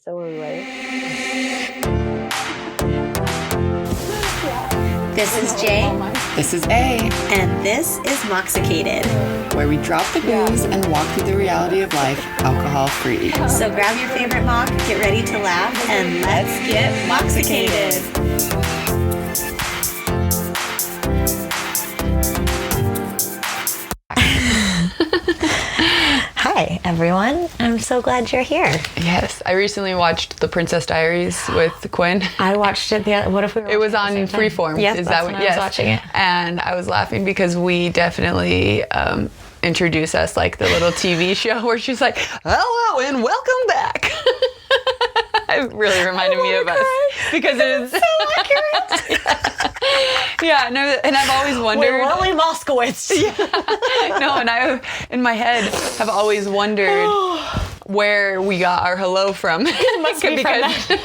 So are we ready? This is Jay. This is A. And this is Moxicated. Where we drop the booze and walk through the reality of life alcohol-free. So grab your favorite mock, get ready to laugh, and let's get Moxicated. Hi, everyone. I'm so glad you're here. Yes, I recently watched The Princess Diaries with Quinn. I watched it. What if we were It was on Freeform. Yes, Is that's that when I was watching it. And I was laughing because we definitely introduce us like the little TV show where she's like, "Hello and welcome back." It really reminded me of us because it is so accurate. Yeah, no, and I've always wondered. We're only Moskowitz. No, and I, in my head, have always wondered where we got our hello from. It must be because from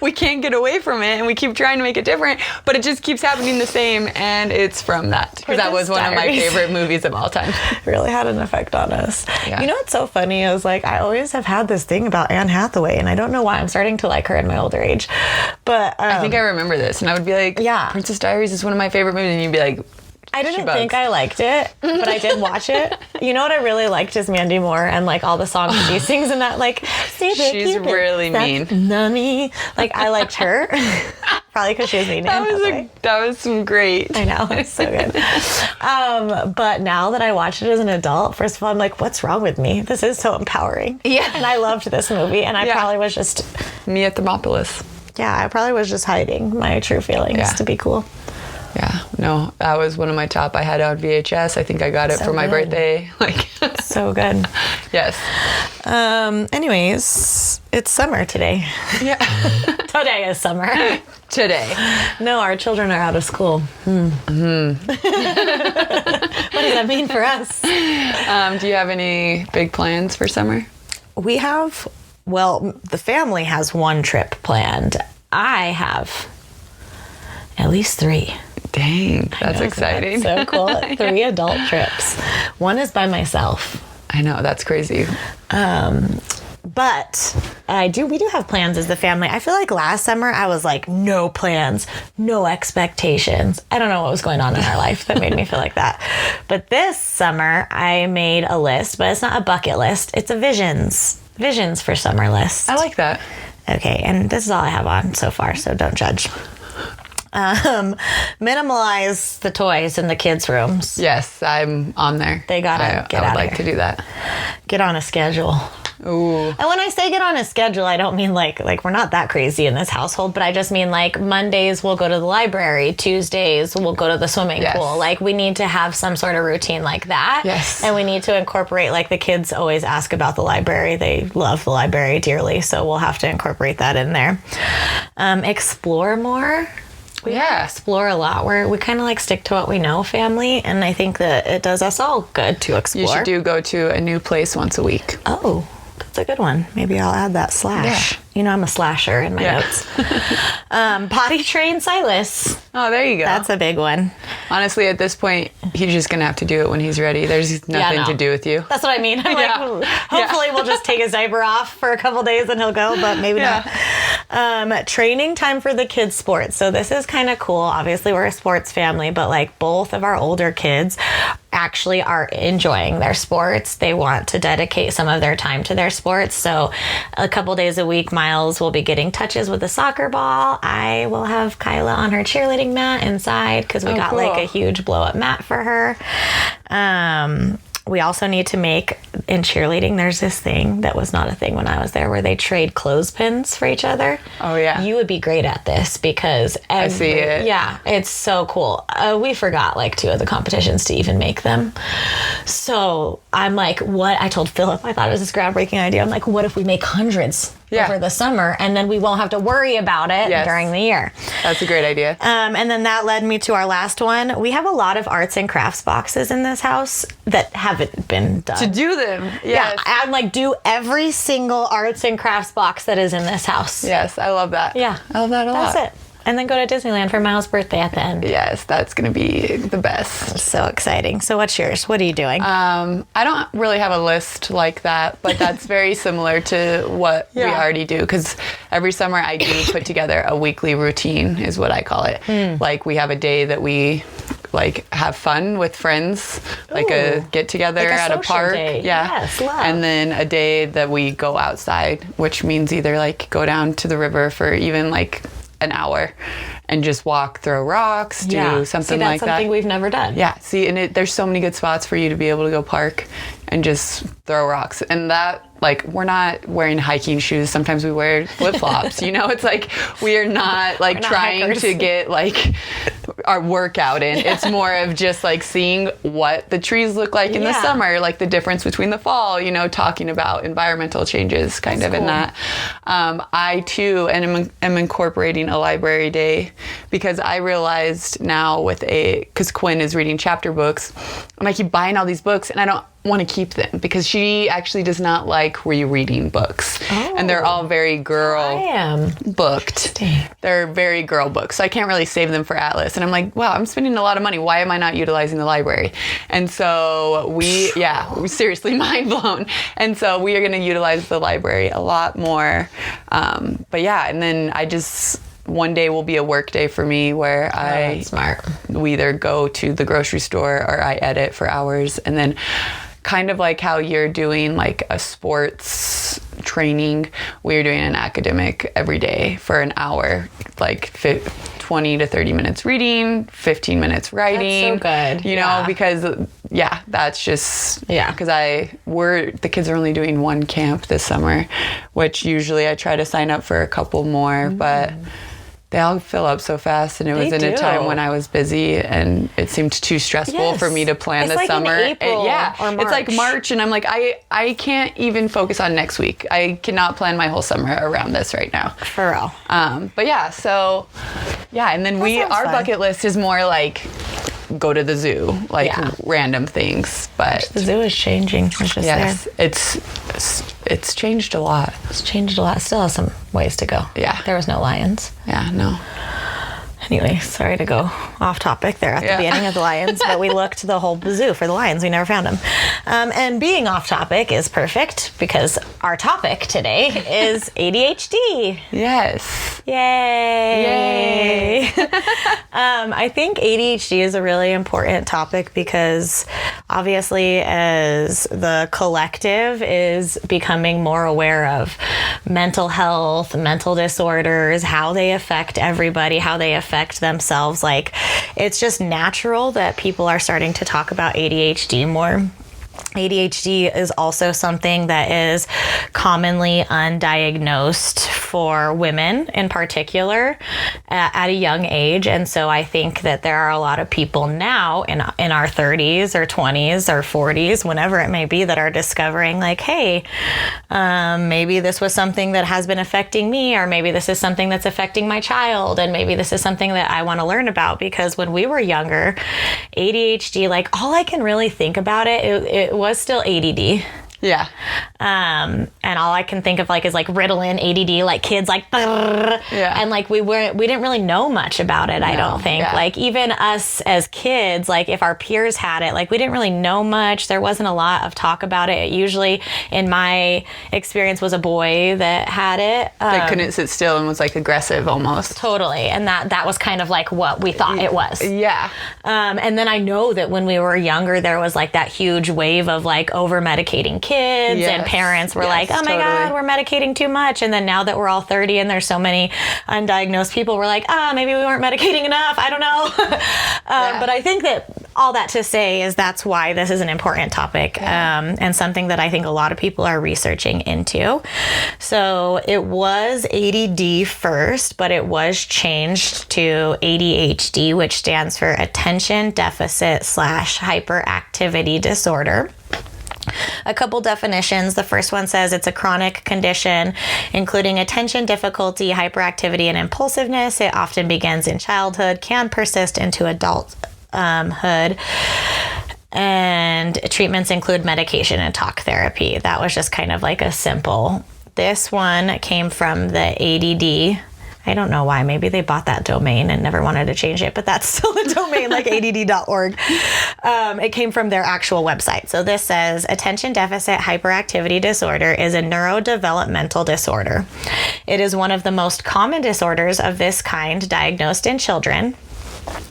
we can't get away from it, and we keep trying to make it different, but it just keeps happening the same, and it's from that. Because that was one of my favorite movies of all time. Really had an effect on us. Yeah. You know what's so funny is like I always have had this thing about Anne Hathaway, and I don't know why I'm starting to like her in my older age. But I think I remember this, and I would be like, Yeah. Princess Diaries is one of my favorite movies, and you'd be like, I didn't think I liked it, but I did watch it. You know what I really liked is Mandy Moore and like all the songs she sings in that, like, she's really mean. Nummy. Like, I liked her. Probably because she was mean to Anne Hathaway. That was some great. I know, it's so good. But now that I watch it as an adult, first of all, I'm like, what's wrong with me? This is so empowering. Yeah. And I loved this movie, and I probably was just... Mia Thermopolis. Yeah, I probably was just hiding my true feelings to be cool. Yeah, no, that was one of my top. I had it on VHS. I think I got it for my birthday. Like, so good. Yes. Anyways, it's summer today. Yeah. Today is summer. Today. No, our children are out of school. What does that mean for us? Do you have any big plans for summer? We have, well, the family has one trip planned. I have at least 3. Dang, that's exciting. That's so cool. 3 adult trips. One is by myself. I know, that's crazy. But we do have plans as the family. I feel like last summer I was like, no plans, no expectations. I don't know what was going on in our life that made me feel like that. But this summer I made a list, but it's not a bucket list. It's a visions for summer list. I like that. Okay, and this is all I have on so far, so don't judge. Minimalize the toys in the kids' rooms. Yes, I'm on there. They gotta get out of I would like here. to do that. Get on a schedule. Ooh. And when I say get on a schedule, I don't mean like we're not that crazy in this household, but I just mean like Mondays we'll go to the library, Tuesdays we'll go to the swimming pool. Like we need to have some sort of routine like that. Yes. And we need to incorporate, like the kids always ask about the library. They love the library dearly, so we'll have to incorporate that in there. Explore more. We explore a lot. We kind of like stick to what we know, family, and I think that it does us all good to explore. You should go to a new place once a week. Oh, that's a good one. Maybe I'll add that slash. Yeah. You know, I'm a slasher in my notes. Potty train Silas. Oh, there you go. That's a big one. Honestly, at this point, he's just going to have to do it when he's ready. There's nothing to do with you. That's what I mean. I'm like, hopefully we'll just take his diaper off for a couple days and he'll go, but maybe not. Training time for the kids' sports. So this is kind of cool. Obviously, we're a sports family, but like both of our older kids actually are enjoying their sports. They want to dedicate some of their time to their sports. So a couple days a week, Miles will be getting touches with the soccer ball. I will have Kyla on her cheerleading mat inside because we got like a huge blow up mat for her. We also need to make, in cheerleading, there's this thing that was not a thing when I was there where they trade clothespins for each other. Oh, yeah. You would be great at this because I see it. Yeah, it's so cool. We forgot like 2 of the competitions to even make them. So I'm like, what? I told Philip, I thought it was this groundbreaking idea. I'm like, what if we make hundreds over the summer and then we won't have to worry about it during the year? That's a great idea. And then that led me to our last one. We have a lot of arts and crafts boxes in this house that haven't been done. To do them. Yes. Yeah, I'm like, do every single arts and crafts box that is in this house. Yes, I love that. Yeah. I love that a lot. That's it. And then go to Disneyland for Miles' birthday at the end. Yes, that's going to be the best. So exciting. So what's yours? What are you doing? I don't really have a list like that, but that's very similar to what we already do. Because every summer I do put together a weekly routine, is what I call it. Like we have a day that we like have fun with friends, like a get together like at a park. Day. Yes, love. And then a day that we go outside, which means either like go down to the river for even like an hour and just walk, throw rocks, do something like that. That's something we've never done. Yeah. See, and there's so many good spots for you to be able to go park and just throw rocks. And that, like, we're not wearing hiking shoes. Sometimes we wear flip-flops, you know? It's like, we are not like trying to get like our workout in. Yeah. It's more of just like seeing what the trees look like in the summer, like the difference between the fall, you know, talking about environmental changes kind of cool. in that. I too am incorporating a library day because I realized now because Quinn is reading chapter books and I keep buying all these books and I don't want to keep them because she actually does not like rereading books. And they're all very girl booked. They're very girl books. So I can't really save them for Atlas. And I'm like, wow, I'm spending a lot of money. Why am I not utilizing the library? And so we seriously mind blown. And so we are going to utilize the library a lot more. But yeah, and then one day will be a work day for me where we either go to the grocery store or I edit for hours. And then kind of like how you're doing like a sports training, we're doing an academic every day for an hour, like 20 to 30 minutes reading, 15 minutes writing. That's so good. You know, because that's just, because the kids are only doing one camp this summer, which usually I try to sign up for a couple more, but they all fill up so fast, and it was in a time when I was busy, and it seemed too stressful for me to plan the summer. In April or March. It's like March, and I'm like, I can't even focus on next week. I cannot plan my whole summer around this right now. For real. But and then our bucket list is more like go to the zoo, like random things. But the zoo is changing. It's just it's changed a lot. It's changed a lot. Still has some ways to go. Yeah. There was no lions. Yeah, no. Anyway, sorry to go off topic there at the beginning of the lions, but we looked the whole zoo for the lions. We never found them. And being off topic is perfect because our topic today is ADHD. Yes. Yay. I think ADHD is a really important topic because obviously as the collective is becoming more aware of mental health, mental disorders, how they affect everybody, how they affect themselves, like it's just natural that people are starting to talk about ADHD more. ADHD is also something that is commonly undiagnosed for women in particular at a young age. And so I think that there are a lot of people now in our 30s or 20s or 40s, whenever it may be, that are discovering like, hey, maybe this was something that has been affecting me, or maybe this is something that's affecting my child, and maybe this is something that I want to learn about. Because when we were younger, ADHD, like all I can really think about it was still ADD. Yeah. And all I can think of like is like Ritalin, ADD, like kids like, and like we didn't really know much about it. I don't think like even us as kids, like if our peers had it, like we didn't really know much. There wasn't a lot of talk about it. It usually in my experience was a boy that had it. That couldn't sit still and was like aggressive almost. Totally. And that was kind of like what we thought it was. Yeah. And then I know that when we were younger, there was like that huge wave of like over medicating kids, and parents were like, oh my God, we're medicating too much. And then now that we're all 30 and there's so many undiagnosed people, we're like, maybe we weren't medicating enough. I don't know. But I think that all that to say is that's why this is an important topic, and something that I think a lot of people are researching into. So it was ADD first, but it was changed to ADHD, which stands for Attention Deficit / Hyperactivity Disorder. A couple definitions. The first one says it's a chronic condition, including attention difficulty, hyperactivity, and impulsiveness. It often begins in childhood, can persist into adulthood. And treatments include medication and talk therapy. That was just kind of like a simple. This one came from the ADD I don't know why. Maybe they bought that domain and never wanted to change it, but that's still a domain, like ADD.org. It came from their actual website. So this says, attention deficit hyperactivity disorder is a neurodevelopmental disorder. It is one of the most common disorders of this kind diagnosed in children.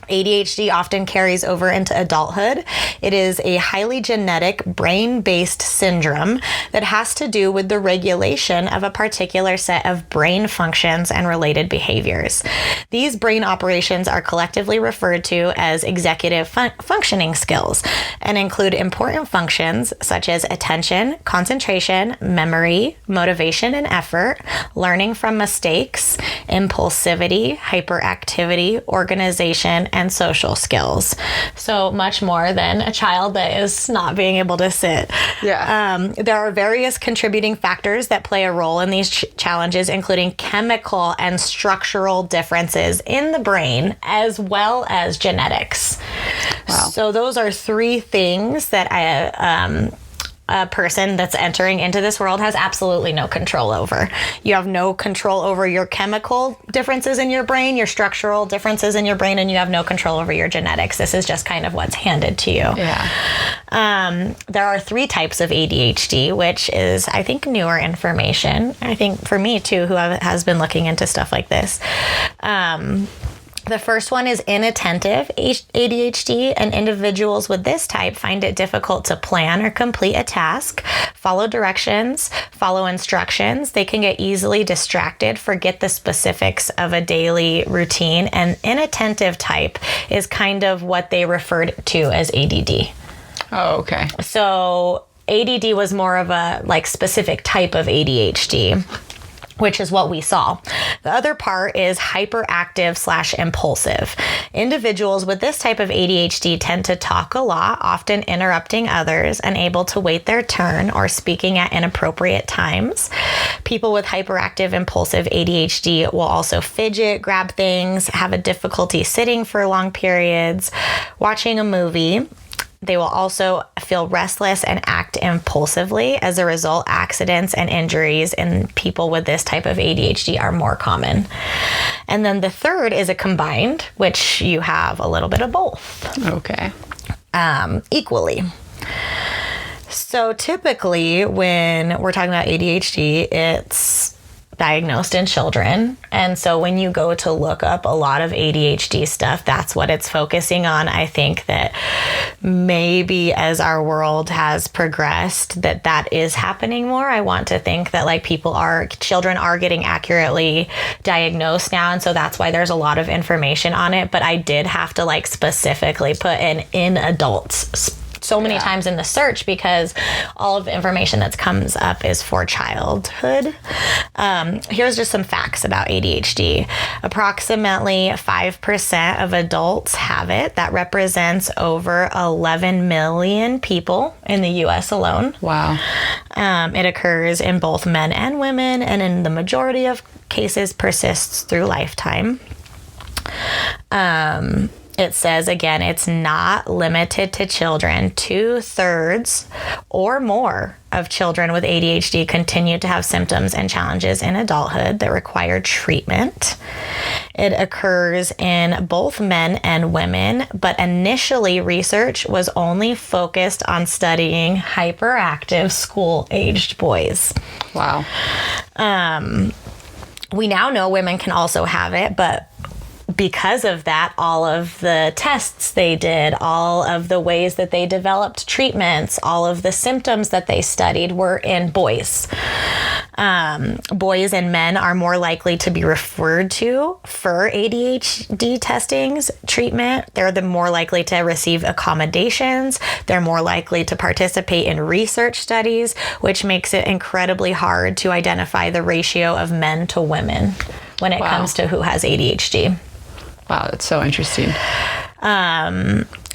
ADHD often carries over into adulthood. It is a highly genetic, brain-based syndrome that has to do with the regulation of a particular set of brain functions and related behaviors. These brain operations are collectively referred to as executive functioning skills and include important functions such as attention, concentration, memory, motivation and effort, learning from mistakes, impulsivity, hyperactivity, organization, and social skills. So much more than a child that is not being able to sit. Yeah. There are various contributing factors that play a role in these challenges, including chemical and structural differences in the brain, as well as genetics. Wow. So those are three things that a person that's entering into this world has absolutely no control over. You have no control over your chemical differences in your brain, your structural differences in your brain, and you have no control over your genetics. This is just kind of what's handed to you. Yeah. There are 3 types of ADHD, which is, I think, newer information. I think for me, too, who has been looking into stuff like this. The first one is inattentive ADHD, and individuals with this type find it difficult to plan or complete a task, follow directions, follow instructions. They can get easily distracted, forget the specifics of a daily routine, and inattentive type is kind of what they referred to as ADD. Oh, okay. So ADD was more of a specific type of ADHD, which is what we saw. The other part is hyperactive/impulsive. Individuals with this type of ADHD tend to talk a lot, often interrupting others, unable to wait their turn, or speaking at inappropriate times. People with hyperactive impulsive ADHD will also fidget, grab things, have a difficulty sitting for long periods, watching a movie. They will also feel restless and act impulsively. As a result, accidents and injuries in people with this type of ADHD are more common. And then the third is a combined, which you have a little bit of both. Okay. Equally. So typically when we're talking about ADHD, it's diagnosed in children. And so when you go to look up a lot of ADHD stuff, that's what it's focusing on. I think that maybe as our world has progressed, that is happening more. I want to think that children are getting accurately diagnosed now. And so that's why there's a lot of information on it. But I did have to specifically put in adults so many times in the search, because all of the information that comes up is for childhood. Here's just some facts about ADHD. Approximately 5% of adults have it. That represents over 11 million people in the U.S. alone. Wow. It occurs in both men and women, and in the majority of cases persists through lifetime. It says, again, it's not limited to children. 2/3 or more of children with ADHD continue to have symptoms and challenges in adulthood that require treatment. It occurs in both men and women, but initially research was only focused on studying hyperactive school-aged boys. Wow. We now know women can also have it, but because of that, all of the tests they did, all of the ways that they developed treatments, all of the symptoms that they studied were in boys. Boys and men are more likely to be referred to for ADHD testings, treatment. They're more likely to receive accommodations. They're more likely to participate in research studies, which makes it incredibly hard to identify the ratio of men to women when it comes to who has ADHD. Wow, that's so interesting.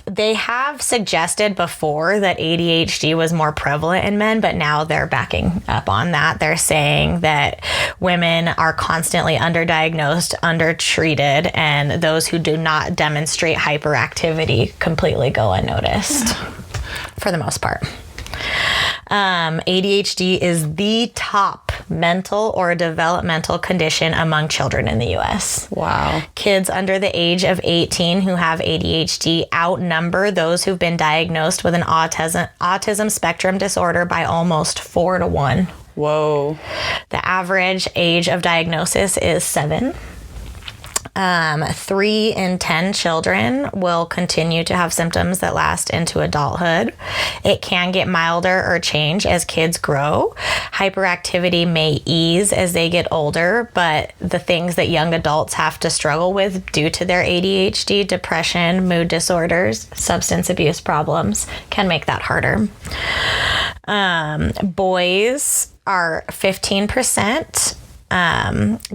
They have suggested before that ADHD was more prevalent in men, but now they're backing up on that. They're saying that women are constantly underdiagnosed, undertreated, and those who do not demonstrate hyperactivity completely go unnoticed for the most part. ADHD is the top mental or developmental condition among children in the U.S. Wow. Kids under the age of 18 who have ADHD outnumber those who've been diagnosed with an autism spectrum disorder by almost 4 to 1. Whoa. The average age of diagnosis is 7. 3 in 10 children will continue to have symptoms that last into adulthood. It can get milder or change as kids grow. Hyperactivity may ease as they get older, but the things that young adults have to struggle with due to their ADHD, depression, mood disorders, substance abuse problems, can make that harder. Boys are 15%.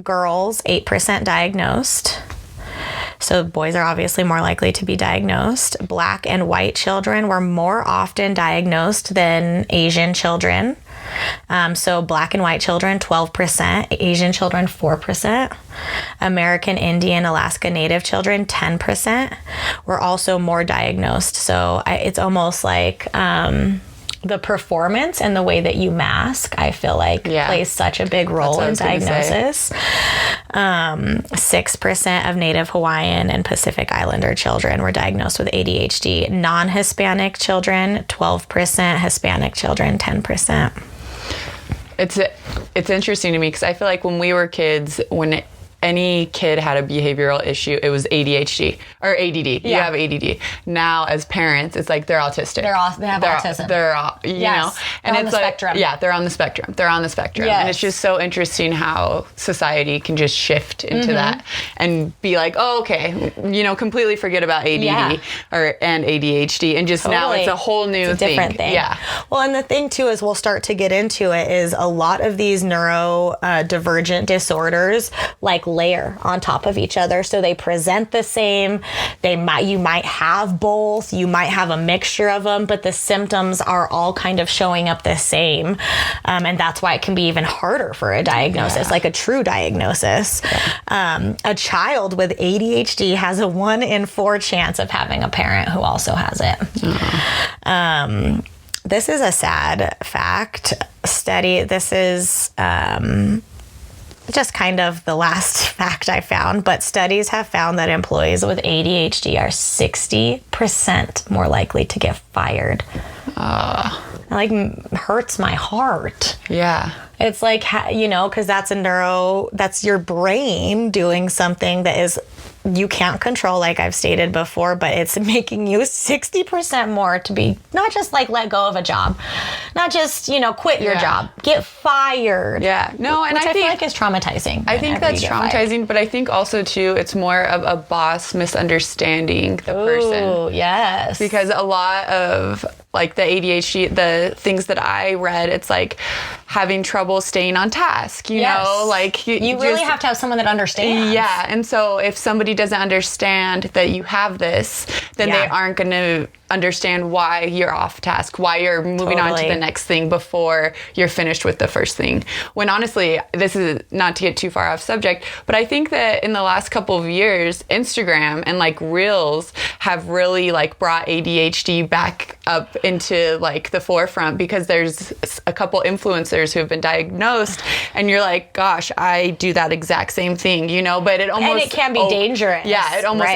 Girls, 8% diagnosed. So boys are obviously more likely to be diagnosed. Black and white children were more often diagnosed than Asian children. So black and white children, 12%, Asian children, 4%, American Indian, Alaska Native children, 10%, were also more diagnosed. So it's almost like, the performance and the way that you mask, I feel like, plays such a big role in diagnosis. 6% of Native Hawaiian and Pacific Islander children were diagnosed with ADHD. Non-Hispanic children, 12%. Hispanic children, 10%. It's interesting to me because I feel like when we were kids, when any kid had a behavioral issue, it was ADHD or ADD. Yeah. You have ADD. Now, as parents, it's like they're autistic. They have autism. They're you know, and they're on it's the like, spectrum. Yeah, they're on the spectrum. They're on the spectrum. Yes. And it's just so interesting how society can just shift into that and be like, oh, okay, you know, completely forget about ADD and ADHD, and just now it's a whole new different thing. Yeah. Well, and the thing too is we'll start to get into it is a lot of these neurodivergent disorders like layer on top of each other, so they present the same. You might have both, you might have a mixture of them, but the symptoms are all kind of showing up the same, and that's why it can be even harder for a diagnosis, like a true diagnosis. A child with ADHD has a 1 in 4 chance of having a parent who also has it. This is a sad fact study. This is just kind of the last fact I found, but studies have found that employees with ADHD are 60% more likely to get fired. It like hurts my heart. Yeah. It's like, you know, because that's your brain doing something that is you can't control, like I've stated before, but it's making you 60% more to be not just like let go of a job, not just, you know, quit your job, get fired. Yeah. No, and which I feel like is traumatizing. I think that's traumatizing, but I think also too, it's more of a boss misunderstanding the person. Oh, yes. Because a lot of like the ADHD, the things that I read, it's like having trouble staying on task, you know, like you really have to have someone that understands. Yeah. And so if somebody doesn't understand that you have this, then they aren't going to understand why you're off task, why you're moving on to the next thing before you're finished with the first thing. When honestly, this is not to get too far off subject, but I think that in the last couple of years, Instagram and like Reels have really like brought ADHD back up into like the forefront, because there's a couple influencers who have been diagnosed and you're like, gosh, I do that exact same thing, you know, but it almost... And it can be dangerous. Yeah, it almost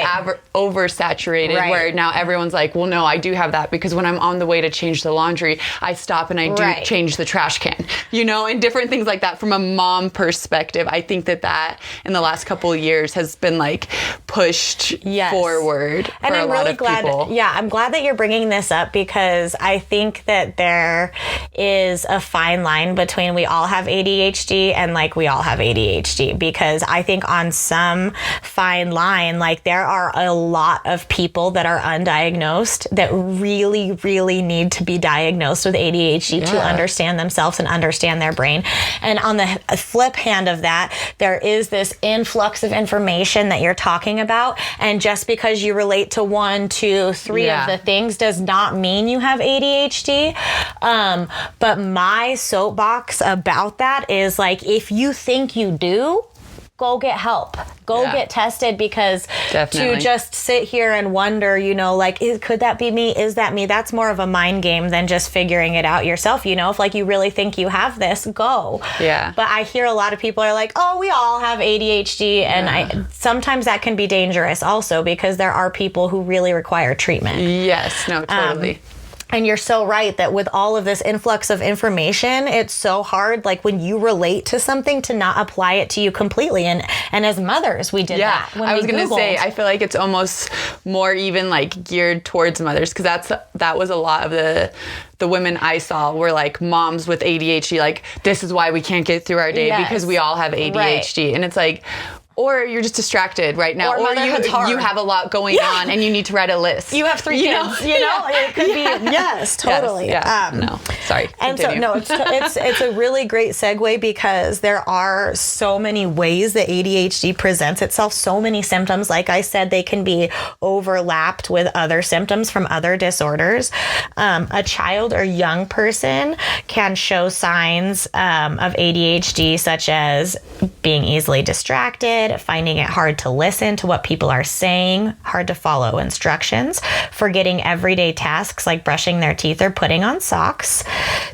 oversaturated where now everyone's like, well, no, I do have that, because when I'm on the way to change the laundry, I stop and I do change the trash can, you know, and different things like that. From a mom perspective, I think that in the last couple of years has been like pushed forward for and I'm a lot really of glad, people. Yeah, I'm glad that you're bringing this up, because I think that there is a fine line between we all have ADHD and like we all have ADHD, because I think on some fine line, like there are a lot of people that are undiagnosed that really, really need to be diagnosed with ADHD to understand themselves and understand their brain. And on the flip hand of that, there is this influx of information that you're talking about. And just because you relate to 1, 2, 3 of the things does not mean you have ADHD. But my soapbox about that is like, if you think you do, go get help. Go get tested, because Definitely. to just sit here and wonder, you know, like, could that be me? Is that me? That's more of a mind game than just figuring it out yourself. You know, if like you really think you have this, go. Yeah. But I hear a lot of people are like, oh, we all have ADHD. And sometimes that can be dangerous also, because there are people who really require treatment. Yes, no, totally. And you're so right that with all of this influx of information, it's so hard, like when you relate to something, to not apply it to you completely. And as mothers, we did that. When I was going to say, Googled. I feel like it's almost more even like geared towards mothers, because that was a lot of the women I saw were like moms with ADHD. Like, this is why we can't get through our day, because we all have ADHD. Right. And it's like, or you're just distracted right now, or you have a lot going on and you need to write a list. You have 3 kids, you know? It could be, yes, totally. Yes, no, sorry. And continue. it's a really great segue, because there are so many ways that ADHD presents itself, so many symptoms. Like I said, they can be overlapped with other symptoms from other disorders. A child or young person can show signs of ADHD, such as being easily distracted, finding it hard to listen to what people are saying, hard to follow instructions, forgetting everyday tasks like brushing their teeth or putting on socks.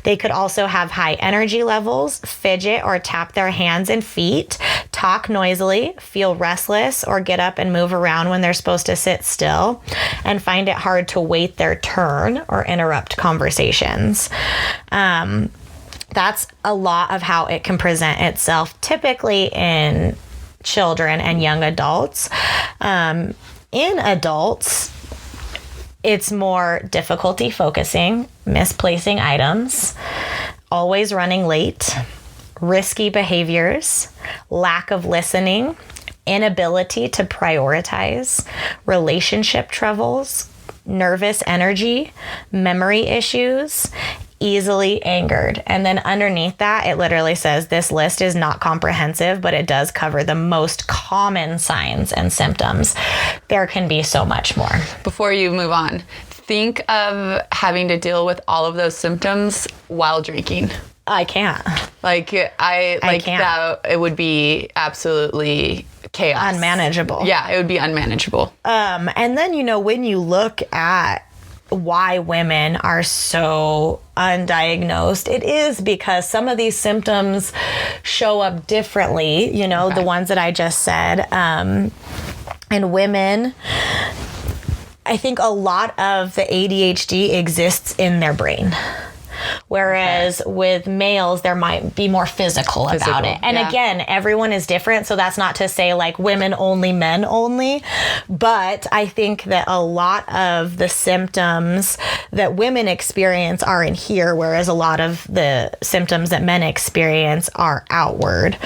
They could also have high energy levels, fidget or tap their hands and feet, talk noisily, feel restless, or get up and move around when they're supposed to sit still, and find it hard to wait their turn or interrupt conversations. That's a lot of how it can present itself, typically in children and young adults. In adults, it's more difficulty focusing, misplacing items, always running late, risky behaviors, lack of listening, inability to prioritize, relationship troubles, nervous energy, memory issues, easily angered. And then underneath that, it literally says this list is not comprehensive, but it does cover the most common signs and symptoms. There can be so much more. Before you move on, think of having to deal with all of those symptoms while drinking. I can't. I can't. That it would be absolutely chaos. Unmanageable. Yeah, it would be unmanageable. And then, you know, when you look at why women are so undiagnosed, it is because some of these symptoms show up differently, you know, the ones that I just said. And women, I think a lot of the ADHD exists in their brain. Whereas with males, there might be more physical about it. And again, everyone is different. So that's not to say like women only, men only. But I think that a lot of the symptoms that women experience are in here, whereas a lot of the symptoms that men experience are outward.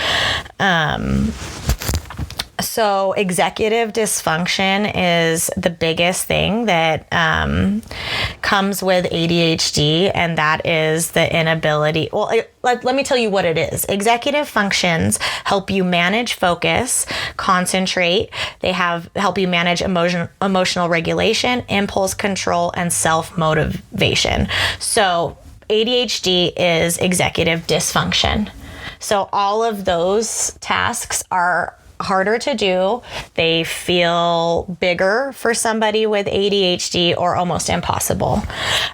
So executive dysfunction is the biggest thing that comes with ADHD, and that is the inability. Well, let me tell you what it is. Executive functions help you manage focus, concentrate. They help you manage emotional regulation, impulse control, and self-motivation. So ADHD is executive dysfunction. So all of those tasks are harder to do. They feel bigger for somebody with ADHD, or almost impossible.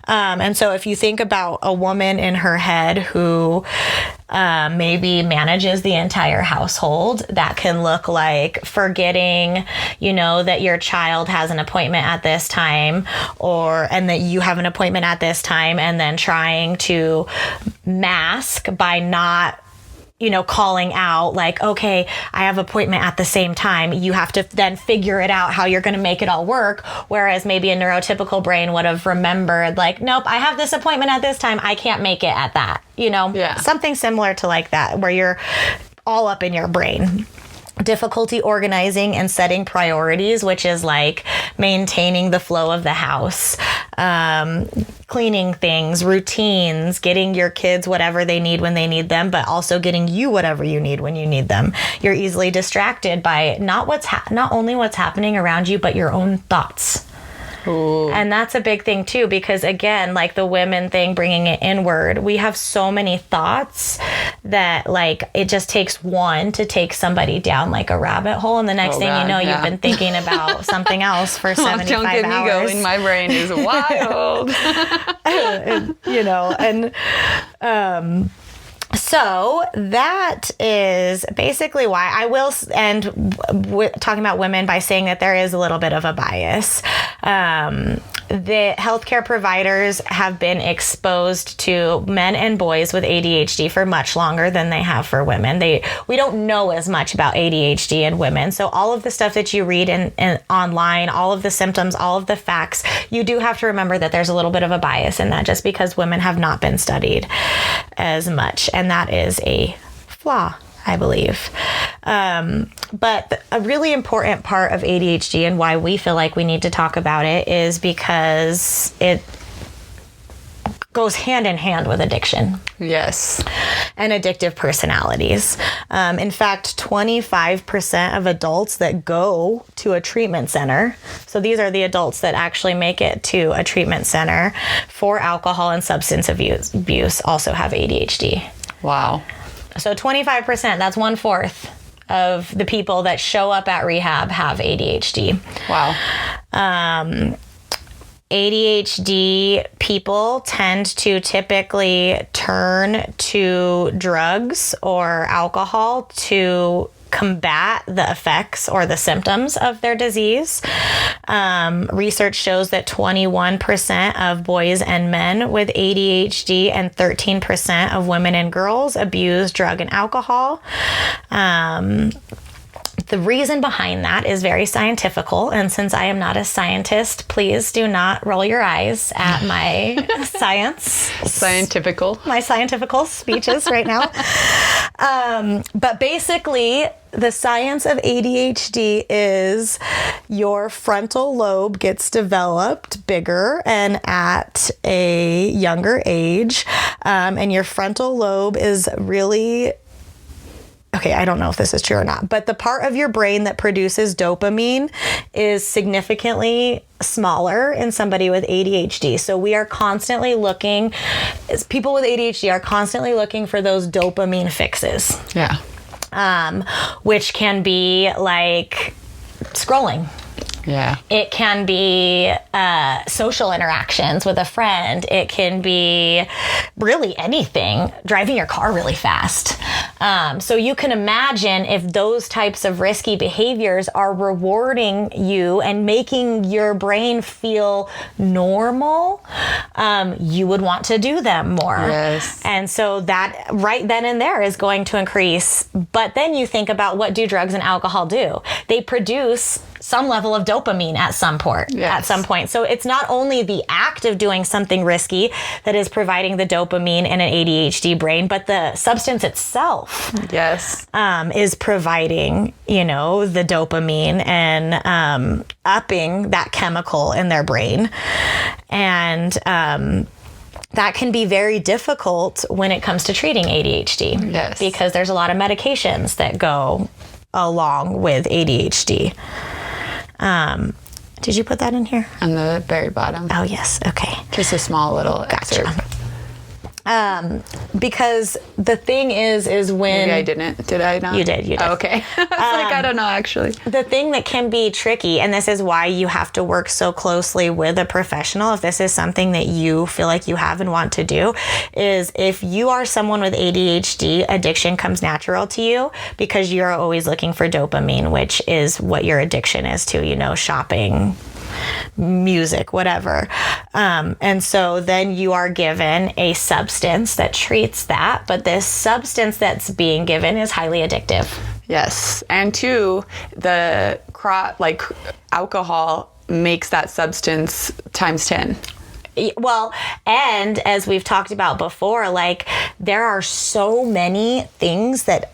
And so if you think about a woman in her head who maybe manages the entire household, that can look like forgetting, you know, that your child has an appointment at this time, and that you have an appointment at this time, and then trying to mask by not, you know, calling out like, okay, I have appointment at the same time. You have to then figure it out how you're going to make it all work. Whereas maybe a neurotypical brain would have remembered like, nope, I have this appointment at this time. I can't make it at that, you know, something similar to like that, where you're all up in your brain. Difficulty organizing and setting priorities, which is like maintaining the flow of the house, cleaning things, routines, getting your kids whatever they need when they need them, but also getting you whatever you need when you need them. You're easily distracted by not only what's happening around you, but your own thoughts. Ooh. And that's a big thing too, because again, like the women thing, bringing it inward, we have so many thoughts that like it just takes one to take somebody down like a rabbit hole. And the next thing you know, you've been thinking about something else for 75 Don't get hours. me going. My brain is wild. So that is basically why I will end talking about women by saying that there is a little bit of a bias. The healthcare providers have been exposed to men and boys with ADHD for much longer than they have for women. We don't know as much about ADHD in women. So all of the stuff that you read in online, all of the symptoms, all of the facts, you do have to remember that there's a little bit of a bias in that just because women have not been studied as much. And that is a flaw, I believe. But a really important part of ADHD and why we feel like we need to talk about it is because it goes hand in hand with addiction. Yes. And addictive personalities. In fact, 25% of adults that go to a treatment center, so these are the adults that actually make it to a treatment center for alcohol and substance abuse also have ADHD. Wow. So 25%, that's 1/4 of the people that show up at rehab have ADHD. Wow. ADHD people tend to typically turn to drugs or alcohol to combat the effects or the symptoms of their disease. Research shows that 21% of boys and men with ADHD and 13% of women and girls abuse drug and alcohol. The reason behind that is very scientifical, and since I am not a scientist, please do not roll your eyes at my my scientifical speeches right now. But basically, the science of ADHD is your frontal lobe gets developed bigger and at a younger age, and your frontal lobe is really... Okay, I don't know if this is true or not, but the part of your brain that produces dopamine is significantly smaller in somebody with ADHD. So we are constantly looking, people with ADHD are constantly looking for those dopamine fixes. Yeah. Which can be like scrolling. Yeah. It can be social interactions with a friend. It can be really anything, driving your car really fast. So you can imagine if those types of risky behaviors are rewarding you and making your brain feel normal, you would want to do them more. Yes. And so that right then and there is going to increase. But then you think about what do drugs and alcohol do? They produce some level of dopamine at some point. Yes. At some point. So it's not only the act of doing something risky that is providing the dopamine in an ADHD brain, but the substance itself, yes, is providing, the dopamine and upping that chemical in their brain. And that can be very difficult when it comes to treating ADHD. Yes. Because there's a lot of medications that go along with ADHD. Did you put that in here? On the very bottom. Oh, yes. Okay. Just a small little excerpt. Because the thing is when... Maybe I didn't. Did I not? You did. Oh, okay. I was I don't know, actually. The thing that can be tricky, and this is why you have to work so closely with a professional, if this is something that you feel like you have and want to do, is if you are someone with ADHD, addiction comes natural to you because you're always looking for dopamine, which is what your addiction is to, shopping, music, whatever. And so then you are given a substance that treats that, but this substance that's being given is highly addictive. Yes. And two, the alcohol makes that substance times 10. Well, and as we've talked about before, there are so many things that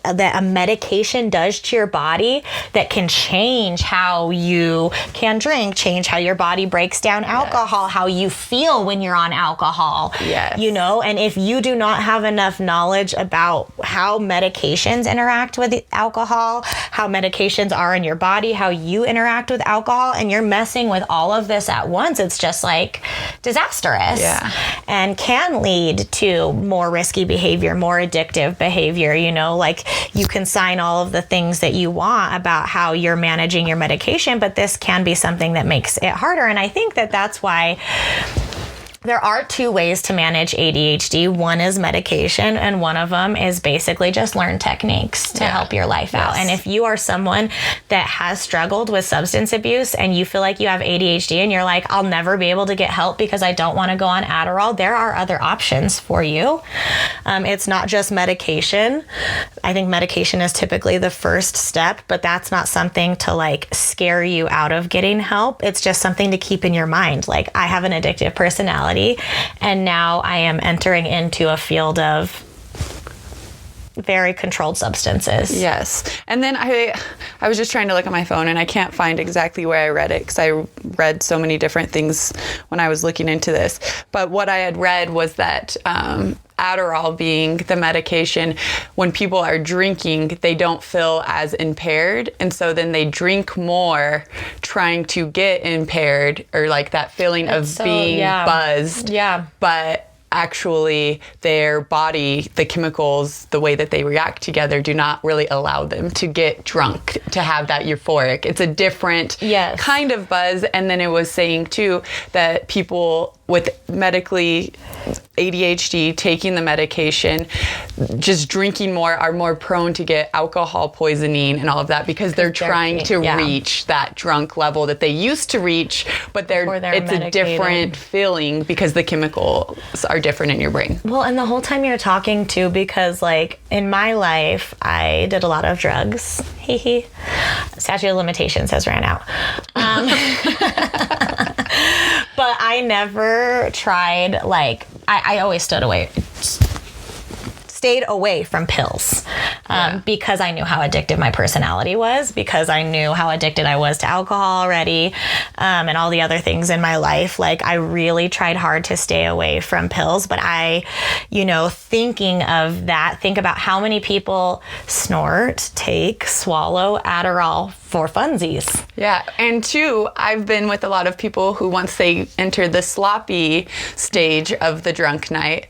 a medication does to your body that can change how you can drink, change how your body breaks down alcohol, how you feel when you're on alcohol. Yes. And if you do not have enough knowledge about how medications interact with alcohol, how medications are in your body, how you interact with alcohol, and you're messing with all of this at once. It's just like disastrous. Yeah. And can lead to more risky behavior, more addictive behavior. You know, like you can sign all of the things that you want about how you're managing your medication, but this can be something that makes it harder. And I think that that's why there are two ways to manage ADHD. One is medication, and one of them is basically just learn techniques to help your life out. And if you are someone that has struggled with substance abuse and you feel like you have ADHD and you're like, I'll never be able to get help because I don't want to go on Adderall, there are other options for you. It's not just medication. I think medication is typically the first step, but that's not something to like scare you out of getting help. It's just something to keep in your mind. Like, I have an addictive personality, and now I am entering into a field of very controlled substances. Yes. And then I was just trying to look at my phone, and I can't find exactly where I read it because I read so many different things when I was looking into this. But what I had read was that Adderall being the medication, when people are drinking, they don't feel as impaired. And so then they drink more trying to get impaired, or like that feeling of being buzzed. Yeah. But actually their body, the chemicals, the way that they react together do not really allow them to get drunk, to have that euphoric. It's a different kind of buzz. And then it was saying too that people with medically ADHD taking the medication, just drinking more, are more prone to get alcohol poisoning and all of that because they're trying to reach that drunk level that they used to reach, but it's a different feeling because the chemicals are different in your brain. Well, and the whole time you're talking too, because like in my life, I did a lot of drugs. Statute of limitations has ran out. But I never tried, like, I always stayed away from pills because I knew how addictive my personality was, because I knew how addicted I was to alcohol already, and all the other things in my life. Like, I really tried hard to stay away from pills, but thinking of that, think about how many people snort, take, swallow Adderall for funsies. Yeah. And two, I've been with a lot of people who, once they enter the sloppy stage of the drunk night,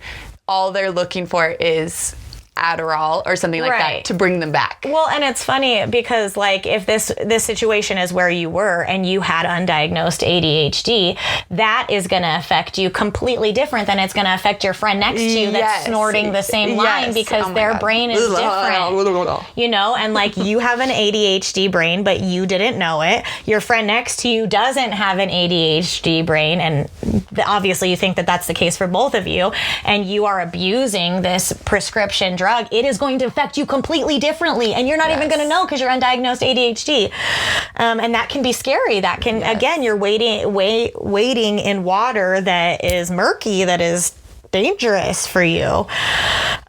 all they're looking for is Adderall or something like that to bring them back. Well, and it's funny because like if this situation is where you were and you had undiagnosed ADHD, that is going to affect you completely different than it's going to affect your friend next to you that's snorting the same line because their brain is different. And like you have an ADHD brain, but you didn't know it. Your friend next to you doesn't have an ADHD brain, and obviously you think that that's the case for both of you, and you are abusing this prescription drug. It is going to affect you completely differently, and you're not even going to know because you're undiagnosed ADHD, and that can be scary. That can again, you're wading in water that is murky, that is dangerous for you,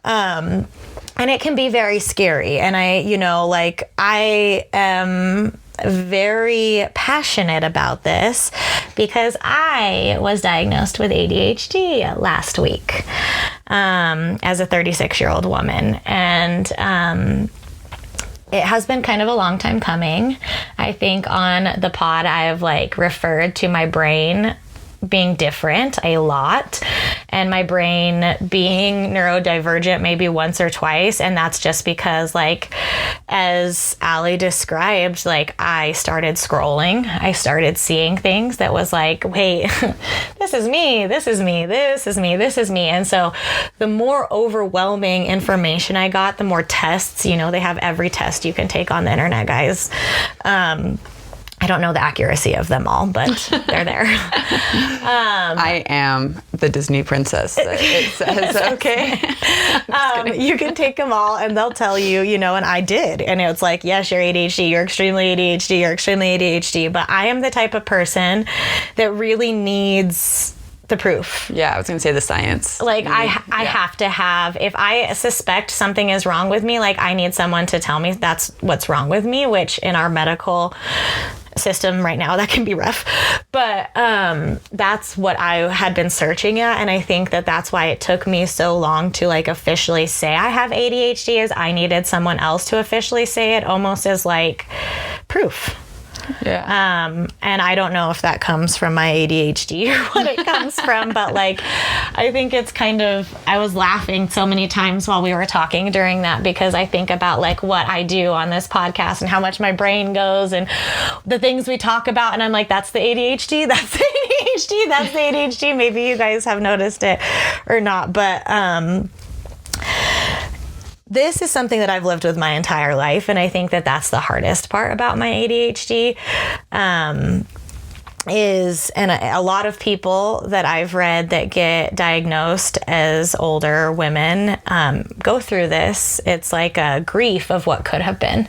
and it can be very scary. And I am very passionate about this because I was diagnosed with ADHD last week as a 36-year-old woman. And it has been kind of a long time coming. I think on the pod, I have referred to my brain being different a lot, and my brain being neurodivergent maybe once or twice. And that's just because, as Allie described, I started scrolling. I started seeing things that was wait, this is me, this is me, this is me, this is me. And so the more overwhelming information I got, the more tests, they have every test you can take on the internet, guys. I don't know the accuracy of them all, but they're there. I am the Disney princess. It says, okay. You can take them all and they'll tell you, and I did. And it's yes, you're ADHD, you're extremely ADHD, you're extremely ADHD. But I am the type of person that really needs the proof. Yeah, I was going to say the science. I have to have, if I suspect something is wrong with me, I need someone to tell me that's what's wrong with me, which in our medical system right now, that can be rough. But that's what I had been searching at. And I think that that's why it took me so long to like officially say I have ADHD, is I needed someone else to officially say it, almost as like proof. Yeah. And I don't know if that comes from my ADHD or what it comes from, but like, I think it's kind of, I was laughing so many times while we were talking during that, because I think about like what I do on this podcast and how much my brain goes and the things we talk about. And I'm like, that's the ADHD, that's the ADHD, that's the ADHD. Maybe you guys have noticed it or not, but, this is something that I've lived with my entire life, and I think that that's the hardest part about my ADHD. And a lot of people that I've read that get diagnosed as older women go through this. It's like a grief of what could have been.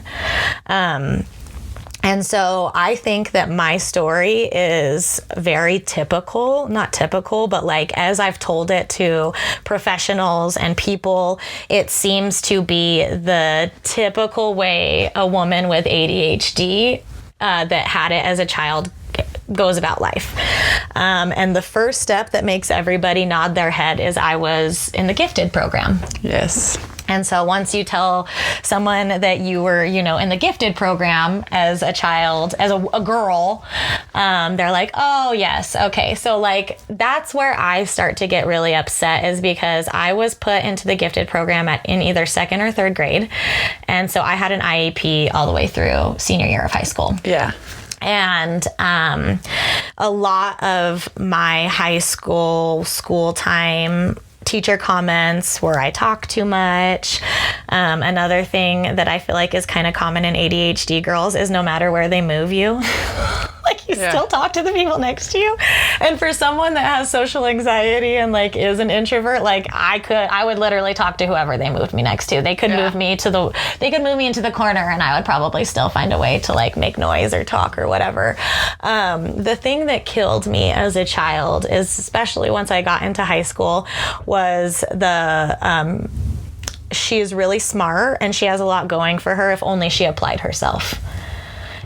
And so I think that my story is very typical, not typical, but like as I've told it to professionals and people, it seems to be the typical way a woman with ADHD that had it as a child goes about life. And the first step that makes everybody nod their head is I was in the gifted program. Yes. And so once you tell someone that you were, in the gifted program as a child, as a girl, they're like, oh, yes. Okay. So like, that's where I start to get really upset, is because I was put into the gifted program in either second or third grade. And so I had an IEP all the way through senior year of high school. Yeah. And a lot of my high school time teacher comments were I talk too much. Another thing that I feel like is kind of common in ADHD girls is no matter where they move you, like you still talk to the people next to you. And for someone that has social anxiety and like is an introvert, like I would literally talk to whoever they moved me next to. They could move me into the corner and I would probably still find a way to like make noise or talk or whatever. The thing that killed me as a child is, especially once I got into high school, was she is really smart and she has a lot going for her if only she applied herself.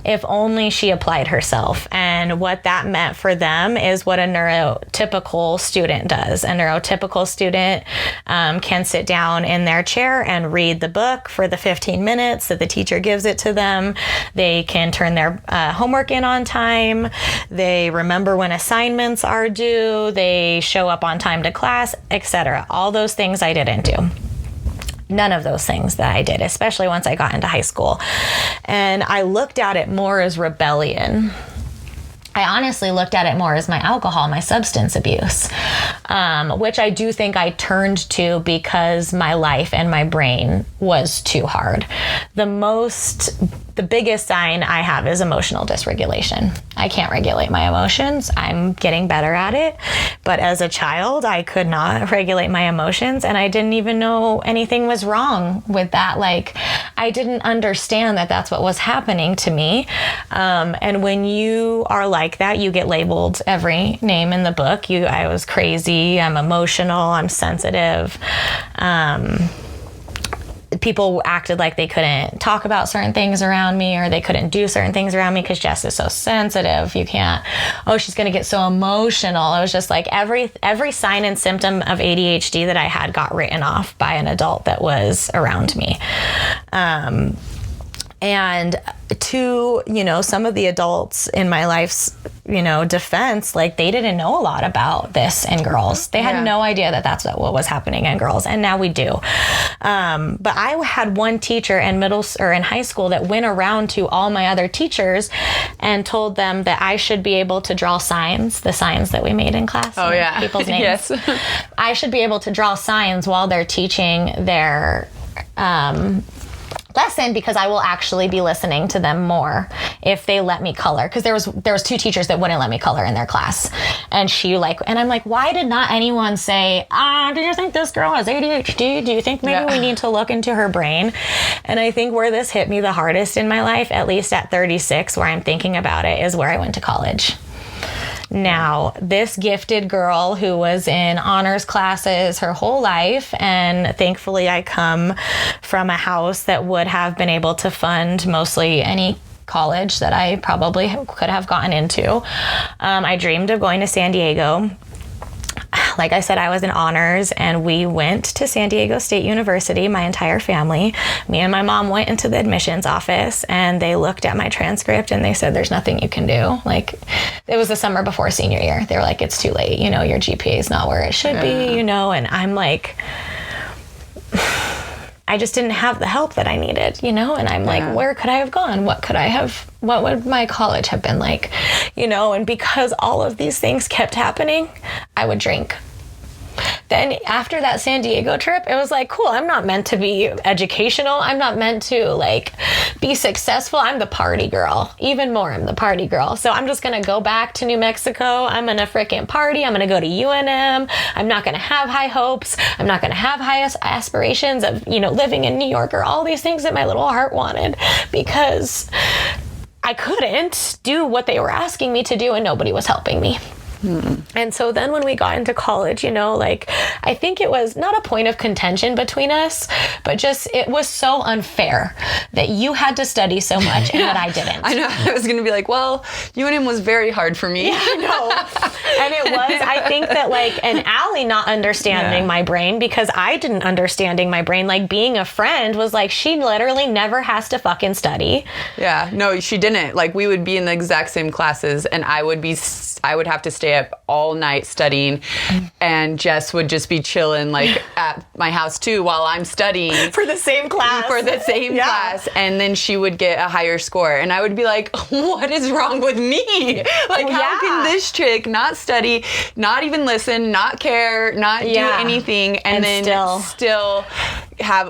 If only she applied herself. And what that meant for them is what a neurotypical student does. A neurotypical student can sit down in their chair and read the book for the 15 minutes that the teacher gives it to them. They can turn their homework in on time. They remember when assignments are due. They show up on time to class, etc. All those things I didn't do. None of those things that I did, especially once I got into high school. And I looked at it more as rebellion. I honestly looked at it more as my alcohol, my substance abuse, which I do think I turned to because my life and my brain was too hard. The biggest sign I have is emotional dysregulation. I can't regulate my emotions. I'm getting better at it. But as a child, I could not regulate my emotions, and I didn't even know anything was wrong with that. Like, I didn't understand that that's what was happening to me. And when you are like that, you get labeled every name in the book. I was crazy. I'm emotional. I'm sensitive. People acted like they couldn't talk about certain things around me, or they couldn't do certain things around me because Jess is so sensitive. You can't, she's going to get so emotional. It was just like every sign and symptom of ADHD that I had got written off by an adult that was around me. And to, some of the adults in my life's, defense, like they didn't know a lot about this in girls. They had no idea that that's what was happening in girls. And now we do. But I had one teacher in in high school that went around to all my other teachers and told them that I should be able to draw signs, the signs that we made in class. Oh, yeah. People's names. Yes. I should be able to draw signs while they're teaching their, lesson, because I will actually be listening to them more if they let me color. Because there was two teachers that wouldn't let me color in their class, and I'm like, why did not anyone say, do you think this girl has ADHD? Do you think maybe we need to look into her brain? And I think where this hit me the hardest in my life, at least at 36, where I'm thinking about it, is where I went to college. Now, this gifted girl who was in honors classes her whole life, and thankfully I come from a house that would have been able to fund mostly any college that I probably could have gotten into. I dreamed of going to San Diego. Like I said, I was in honors, and we went to San Diego State University, my entire family. Me and my mom went into the admissions office, and they looked at my transcript, and they said, there's nothing you can do. Like, it was the summer before senior year. They were like, it's too late. You know, your GPA is not where it should be, you know, and I'm like... I just didn't have the help that I needed, you know? And I'm like, where could I have gone? What would my college have been like? You know, and because all of these things kept happening, I would drink. Then after that San Diego trip, it was like, cool, I'm not meant to be educational. I'm not meant to like be successful. I'm the party girl. Even more, I'm the party girl. So I'm just going to go back to New Mexico. I'm going to freaking party. I'm going to go to UNM. I'm not going to have high hopes. I'm not going to have high aspirations of, you know, living in New York or all these things that my little heart wanted, because I couldn't do what they were asking me to do and nobody was helping me. And so then when we got into college, you know, like, I think it was not a point of contention between us, but just, it was so unfair that you had to study so much and that I didn't. I know. I was going to be like, well, UNM was very hard for me. Yeah, no. And it was, I think that like, and Allie not understanding my brain, because I didn't understanding my brain, like being a friend was like, she literally never has to fucking study. Yeah, no, she didn't. Like, we would be in the exact same classes, and I would have to stay up all night studying, and Jess would just be chilling like at my house too while I'm studying for the same class. Class, and then she would get a higher score, and I would be like, what is wrong with me? Like, how can this chick not study, not even listen, not care, not do anything, and then still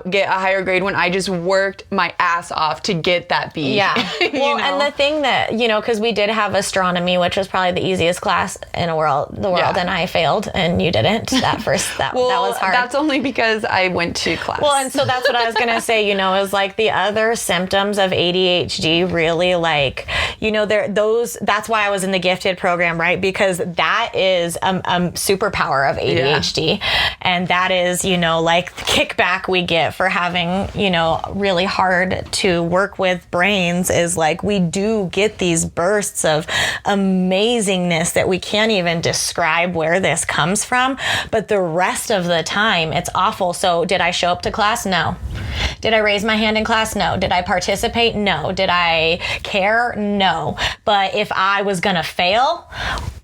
get a higher grade when I just worked my ass off to get that B? Yeah. Well, you know? And the thing that, you know, because we did have astronomy, which was probably the easiest class in the world, and I failed and you didn't. That was hard. That's only because I went to class. Well, and so that's what I was going to say, you know, is like the other symptoms of ADHD really, like, you know, that's why I was in the gifted program, right? Because that is a superpower of ADHD. Yeah. And that is, you know, like the kickback we get for having, you know, really hard to work with brains is like, we do get these bursts of amazingness that we can't even describe where this comes from. But the rest of the time, it's awful. So did I show up to class? No. Did I raise my hand in class? No. Did I participate? No. Did I care? No. But if I was gonna fail,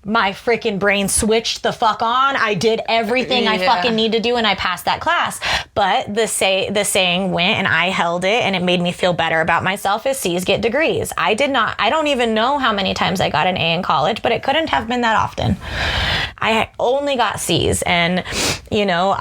my freaking brain switched the fuck on. I did everything I fucking need to do, and I passed that class. But the saying went, and I held it, and it made me feel better about myself, is C's get degrees. I don't even know how many times I got an A in college, but it couldn't have been that often. I only got C's, and, you know,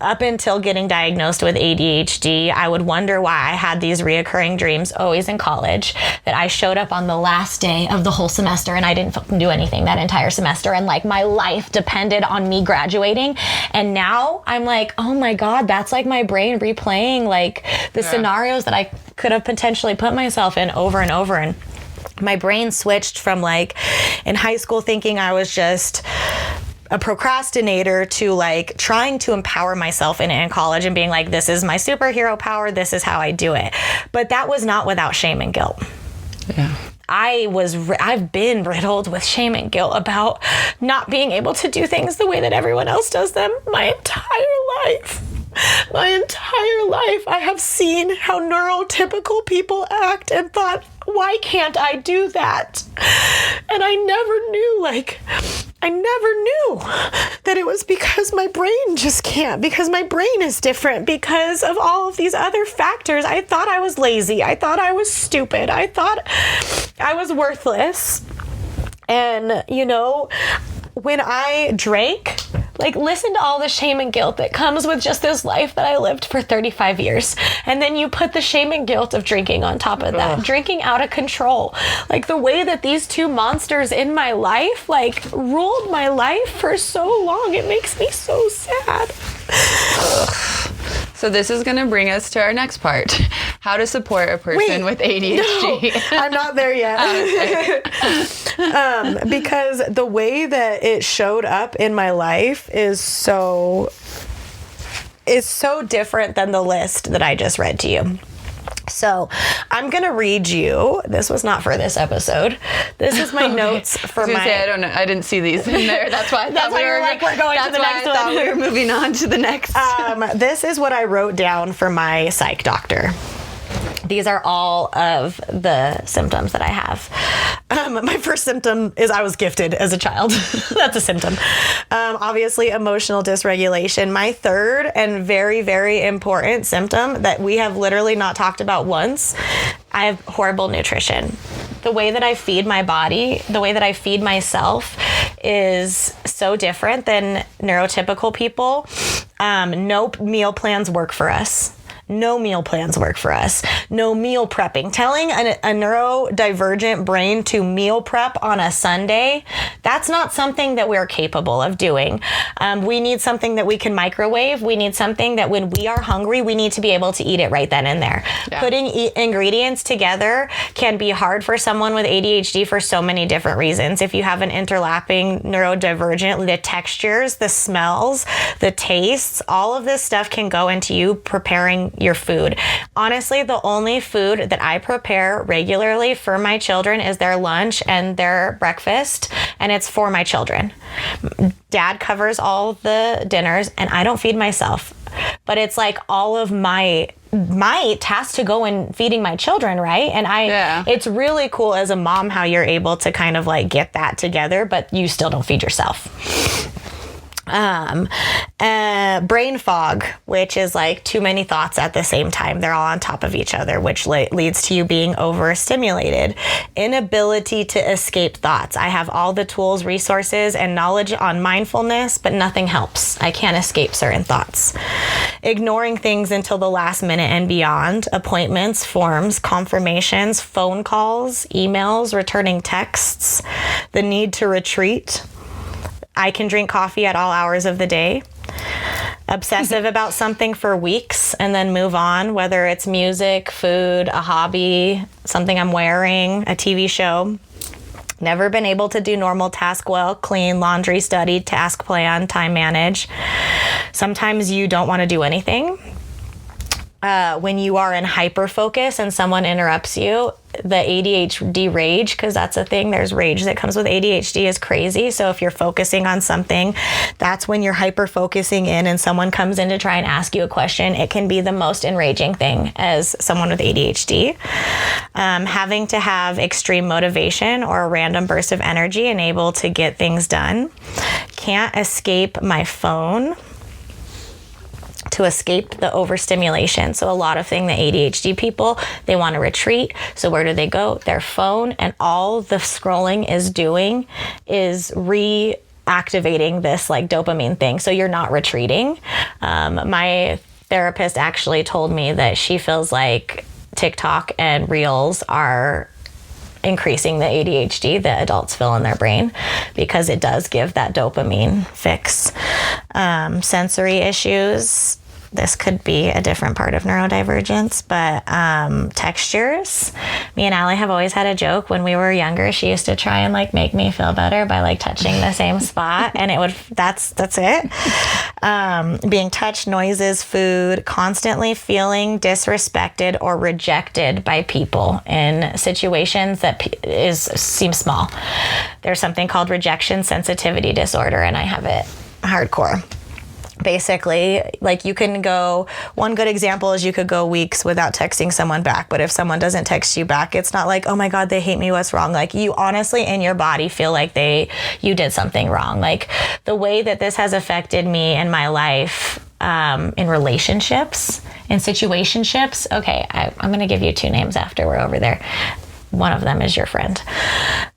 up until getting diagnosed with ADHD, I would wonder why I had these reoccurring dreams always in college, that I showed up on the last day of the whole semester and I didn't fucking do anything that entire semester, and like my life depended on me graduating. And now I'm like, oh my God, that's like my brain replaying like the scenarios that I could have potentially put myself in over and over. And my brain switched from like in high school thinking I was just a procrastinator to like trying to empower myself in college and being like, this is my superhero power. This is how I do it. But that was not without shame and guilt. Yeah. I've been riddled with shame and guilt about not being able to do things the way that everyone else does them my entire life. My entire life, I have seen how neurotypical people act and thought, why can't I do that? And I never knew that it was because my brain just can't, because my brain is different, because of all of these other factors. I thought I was lazy. I thought I was stupid. I thought I was worthless. And, you know, when I drank, like, listen to all the shame and guilt that comes with just this life that I lived for 35 years. And then you put the shame and guilt of drinking on top of that. Drinking out of control. Like, the way that these two monsters in my life, like, ruled my life for so long. It makes me so sad. So this is going to bring us to our next part. How to support a person with ADHD. No, I'm not there yet. Because the way that it showed up in my life is so different than the list that I just read to you. So I'm going to read you. This was not for this episode. This is my notes for my... I don't know. I didn't see these in there. That's why I thought we're going to the next one. We were moving on to the next. This is what I wrote down for my psych doctor. These are all of the symptoms that I have. My first symptom is I was gifted as a child. That's a symptom. Obviously, emotional dysregulation. My third and very, very important symptom that we have literally not talked about once, I have horrible nutrition. The way that I feed my body, the way that I feed myself is so different than neurotypical people. No meal plans work for us. No meal plans work for us. No meal prepping. Telling a neurodivergent brain to meal prep on a Sunday, that's not something that we're capable of doing. We need something that we can microwave. We need something that when we are hungry, we need to be able to eat it right then and there. Yeah. Putting ingredients together can be hard for someone with ADHD for so many different reasons. If you have an interlapping neurodivergent, the textures, the smells, the tastes, all of this stuff can go into you preparing your food. Honestly, the only food that I prepare regularly for my children is their lunch and their breakfast, and it's for my children. Dad covers all the dinners, and I don't feed myself. But it's like all of my task to go in feeding my children, right? And it's really cool as a mom how you're able to kind of like get that together, but you still don't feed yourself. Brain fog, which is like too many thoughts at the same time. They're all on top of each other, which leads to you being overstimulated. Inability to escape thoughts. I have all the tools, resources, and knowledge on mindfulness, but nothing helps. I can't escape certain thoughts. Ignoring things until the last minute and beyond. Appointments, forms, confirmations, phone calls, emails, returning texts. The need to retreat. I can drink coffee at all hours of the day. Obsessive about something for weeks and then move on, whether it's music, food, a hobby, something I'm wearing, a TV show. Never been able to do normal task well, clean, laundry, study, task plan, time manage. Sometimes you don't want to do anything. When you are in hyper focus and someone interrupts you, the ADHD rage, because that's a thing, there's rage that comes with ADHD, is crazy. So if you're focusing on something, that's when you're hyper focusing in and someone comes in to try and ask you a question. It can be the most enraging thing as someone with ADHD. Having to have extreme motivation or a random burst of energy and able to get things done. Can't escape my phone. To escape the overstimulation. So a lot of the ADHD people, they want to retreat. So where do they go? Their phone, and all the scrolling is doing is reactivating this like dopamine thing. So you're not retreating. My therapist actually told me that she feels like TikTok and Reels are increasing the ADHD that adults feel in their brain, because it does give that dopamine fix. Sensory issues. This could be a different part of neurodivergence, but textures. Me and Allie have always had a joke when we were younger. She used to try and like make me feel better by like touching the same spot, and that's it. Being touched, noises, food, constantly feeling disrespected or rejected by people in situations that seem small. There's something called rejection sensitivity disorder, and I have it hardcore. Basically, like you can go, one good example is you could go weeks without texting someone back. But if someone doesn't text you back, it's not like, oh my God, they hate me, what's wrong? Like you honestly in your body feel like you did something wrong. Like the way that this has affected me in my life, in relationships, in situationships. Okay, I'm going to give you 2 names after we're over there. One of them is your friend.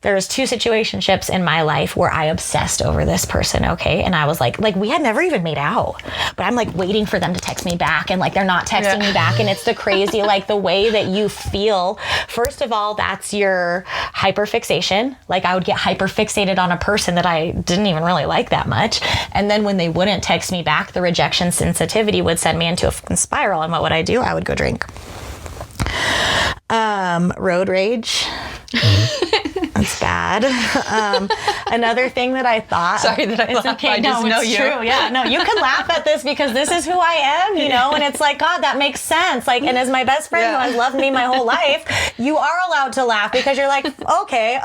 There's 2 situationships in my life where I obsessed over this person, okay? And I was like we had never even made out, but I'm like waiting for them to text me back, and like they're not texting me back, and it's the crazy, like the way that you feel. First of all, that's your hyperfixation. Like I would get hyperfixated on a person that I didn't even really like that much. And then when they wouldn't text me back, the rejection sensitivity would send me into a fucking spiral. And what would I do? I would go drink. Road rage. That's bad. Another thing that I thought. Sorry that I laughed. Okay. No, it's true. Yeah, no, you can laugh at this because this is who I am, you know, and it's like, God, that makes sense. Like, and as my best friend who has loved me my whole life, you are allowed to laugh because you're like, okay.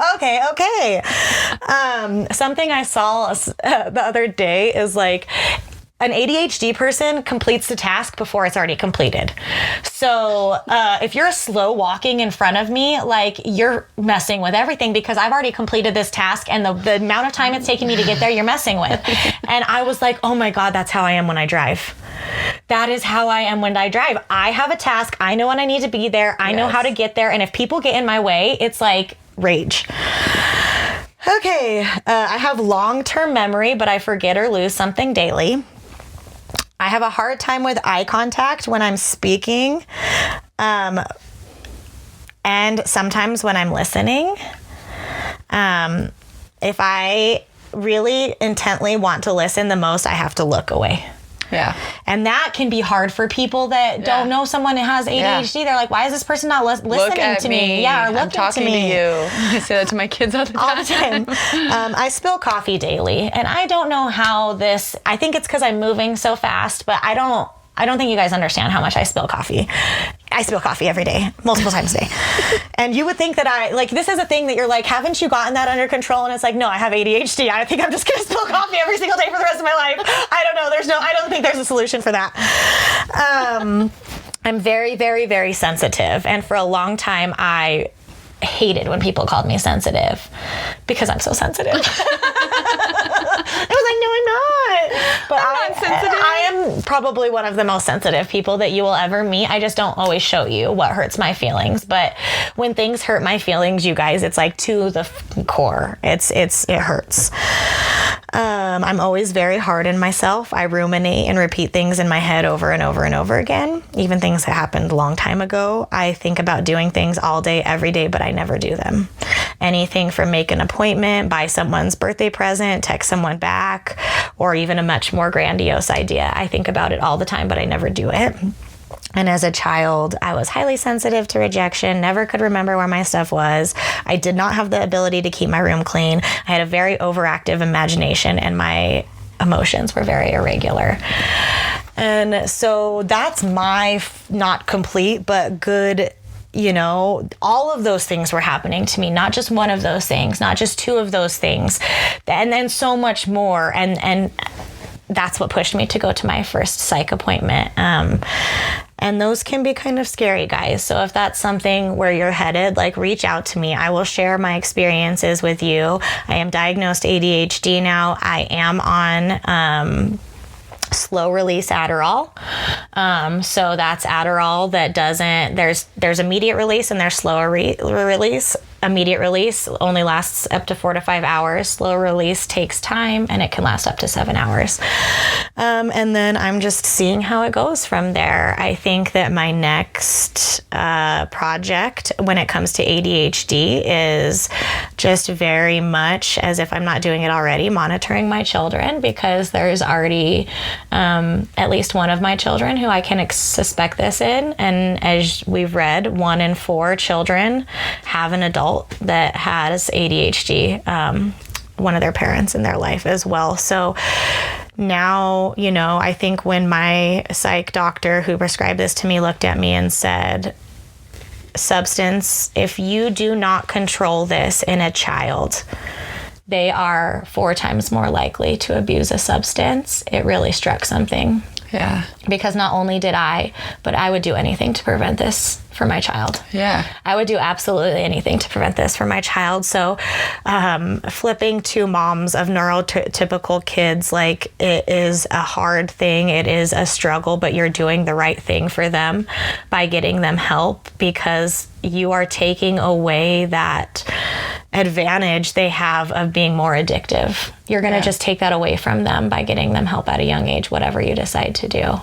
Something I saw the other day is like, an ADHD person completes the task before it's already completed. So if you're slow walking in front of me, like you're messing with everything because I've already completed this task and the amount of time it's taking me to get there, you're messing with. And I was like, oh my God, that's how I am when I drive. That is how I am when I drive. I have a task. I know when I need to be there. I know how to get there. And if people get in my way, it's like rage. Okay. I have long-term memory, but I forget or lose something daily. I have a hard time with eye contact when I'm speaking, and sometimes when I'm listening. If I really intently want to listen the most, I have to look away. Yeah. And that can be hard for people that don't know someone who has ADHD. Yeah. They're like, why is this person not listening to me? Yeah, or looking talking to me. To you. I say that to my kids all the time. All the time. I spill coffee daily. And I don't know how this, I think it's because I'm moving so fast, but I don't think you guys understand how much I spill coffee. I spill coffee every day, multiple times a day. And you would think that this is a thing that you're like, haven't you gotten that under control? And it's like, no, I have ADHD. I think I'm just going to spill coffee every single day for the rest of my life. I don't know. I don't think there's a solution for that. I'm very, very, very sensitive. And for a long time, I hated when people called me sensitive because I'm so sensitive. I was like, no, I'm not. But I'm not sensitive. I am probably one of the most sensitive people that you will ever meet. I just don't always show you what hurts my feelings. But when things hurt my feelings, you guys, it's like to the core. It hurts. I'm always very hard on myself. I ruminate and repeat things in my head over and over and over again. Even things that happened a long time ago. I think about doing things all day, every day, but I never do them. Anything from make an appointment, buy someone's birthday present, text someone back, or even a much more grandiose idea. I think about it all the time, but I never do it. And as a child, I was highly sensitive to rejection, never could remember where my stuff was. I did not have the ability to keep my room clean. I had a very overactive imagination, and my emotions were very irregular. And so that's my not complete, but good, all of those things were happening to me, not just one of those things, not just two of those things, and then so much more. And that's what pushed me to go to my first psych appointment. And those can be kind of scary, guys. So if that's something where you're headed, reach out to me. I will share my experiences with you. I am diagnosed ADHD now. I am on slow release Adderall. So that's Adderall that there's immediate release and there's slower release. Immediate release only lasts up to 4 to 5 hours. Slow release takes time and it can last up to 7 hours. And then I'm just seeing how it goes from there. I think that my next project when it comes to ADHD is just very much, as if I'm not doing it already, monitoring my children, because there's already at least one of my children who I can suspect this in. And as we've read, 1 in 4 children have an adult that has ADHD, one of their parents in their life as well. So now, I think when my psych doctor who prescribed this to me looked at me and said, substance, if you do not control this in a child, they are 4 times more likely to abuse a substance. It really struck something. Yeah. Because not only did but I would do anything to prevent this for my child. Yeah. I would do absolutely anything to prevent this for my child. So flipping to moms of neurotypical kids, it is a hard thing. It is a struggle, but you're doing the right thing for them by getting them help, because you are taking away that advantage they have of being more addictive. You're going to just take that away from them by getting them help at a young age, whatever you decide to do.